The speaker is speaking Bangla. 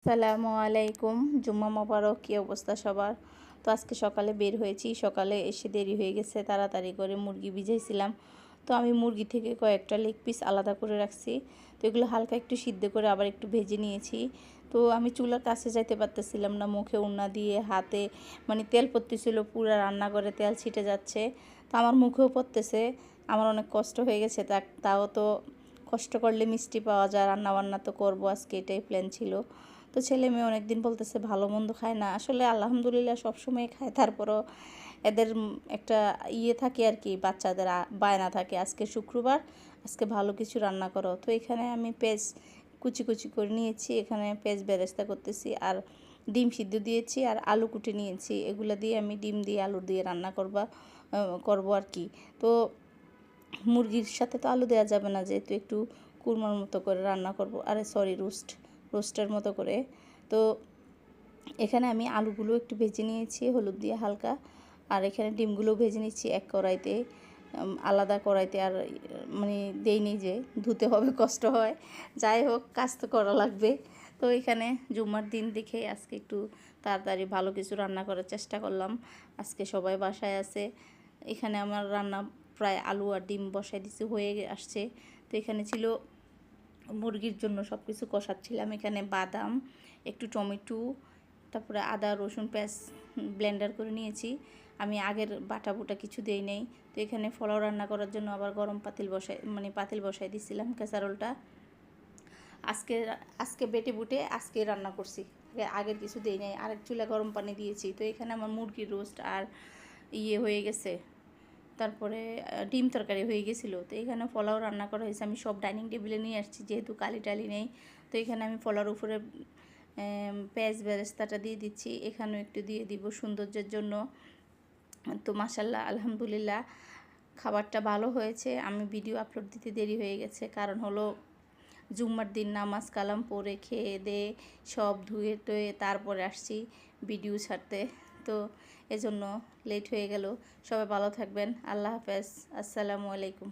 আসসালামু আলাইকুম। জুম্মা মোবারক। কী অবস্থা সবার? তো আজকে সকালে বের হয়েছি, সকালে এসে দেরি হয়ে গেছে, তাড়াতাড়ি করে মুরগি ভিজাইছিলাম। তো আমি মুরগি থেকে কয়েকটা লেগ পিস আলাদা করে রাখছি। তো এগুলো হালকা একটু সিদ্ধ করে আবার একটু ভেজে নিয়েছি। তো আমি চুলার কাছে যাইতে পারতেছিলাম না, মুখে ওড়না দিয়ে হাতে মানে তেল পড়তেছিল, পুরো রান্নাঘরে তেল ছিটে যাচ্ছে। তো আমার মুখেও পড়তেছে, আমার অনেক কষ্ট হয়ে গেছে। তাও তো কষ্ট করলে মিষ্টি পাওয়া যায়, রান্নাবান্না তো করবো, আজকে এটাই প্ল্যান ছিল। তো ছেলে মেয়ে অনেক দিন বলতেছে ভালো মন্দ খায় না, আসলে আলহামদুলিল্লাহ সবসময় খায়, তারপরও এদের একটা থাকে আর কি, বাচ্চাদের বায়না থাকে, আজকে শুক্রবার, আজকে ভালো কিছু রান্না করো। তো এখানে আমি পেঁয়াজ কুচি কুচি করে নিয়েছি, এখানে পেঁয়াজ বেরেস্তা করতেছি, আর ডিম সিদ্ধ দিয়েছি, আর আলু কুটে নিয়েছি। এগুলো দিয়ে আমি ডিম দিয়ে আলু দিয়ে রান্না করবো আর কি। তো মুরগির সাথে তো আলু দেওয়া যাবে না, যেহেতু একটু কুরমার মতো করে রান্না করব, রোস্টের মতো করে। তো এখানে আমি আলুগুলো একটু ভেজে নিয়েছি হলুদ দিয়ে হালকা, আর এখানে ডিমগুলো ভেজে নিচ্ছি এক কড়াইতে, আলাদা কড়াইতে। আর মানে দেইনি, যে ধুতে হবে, কষ্ট হয়, যাই হোক কাজ তো করা লাগবে। তো এখানে জুম্মার দিন দেখে আজকে একটু তাড়াতাড়ি ভালো কিছু রান্না করার চেষ্টা করলাম। আজকে সবাই বাসায় আছে। এখানে আমার রান্না প্রায় আলু আর ডিম বসাই দিছি, হয়ে আসছে। তো এখানে ছিল মুরগির জন্য সব কিছু কষাচ্ছিলাম। এখানে বাদাম, একটু টমেটো, তারপরে আদা রসুন পেঁয়াজ ব্লেন্ডার করে নিয়েছি। আমি আগের বাটা বুটা কিছু দেই নাই। তো এখানে পোলাও রান্না করার জন্য আবার গরম পাতিল বসাই দিছিলাম ক্যাসারোলটা। আজকে আজকে বেটে বুটে আজকে রান্না করছি, আগের কিছু দেই নাই। আরেক চুলা গরম পানি দিয়েছি। তো এখানে আমার মুরগির রোস্ট আর হয়ে গেছে, তারপরে ডিম তরকারি হয়ে গেছিলো। তো এখানে পোলাও রান্না করা হয়েছে। আমি সব ডাইনিং টেবিলে নিয়ে আসছি, যেহেতু কালি টালি নেই। তো এখানে আমি পোলাওর উপরে পেঁয়াজ বেরেস্তাটা দিয়ে দিচ্ছি, এখানেও একটু দিয়ে দিব সৌন্দর্যের জন্য। তো মাশাল্লাহ আলহামদুলিল্লাহ খাবারটা ভালো হয়েছে। আমি ভিডিও আপলোড দিতে দেরি হয়ে গেছে, কারণ হলো জুম্মার দিন নামাজ কালাম পড়ে খেয়ে দিয়ে সব ধুয়ে টুয়ে তারপরে আসছি ভিডিও ছাড়তে। তো এজন্য লেট হয়ে গেল। সবাই ভালো থাকবেন। আল্লাহ হাফেজ। আসসালামু আলাইকুম।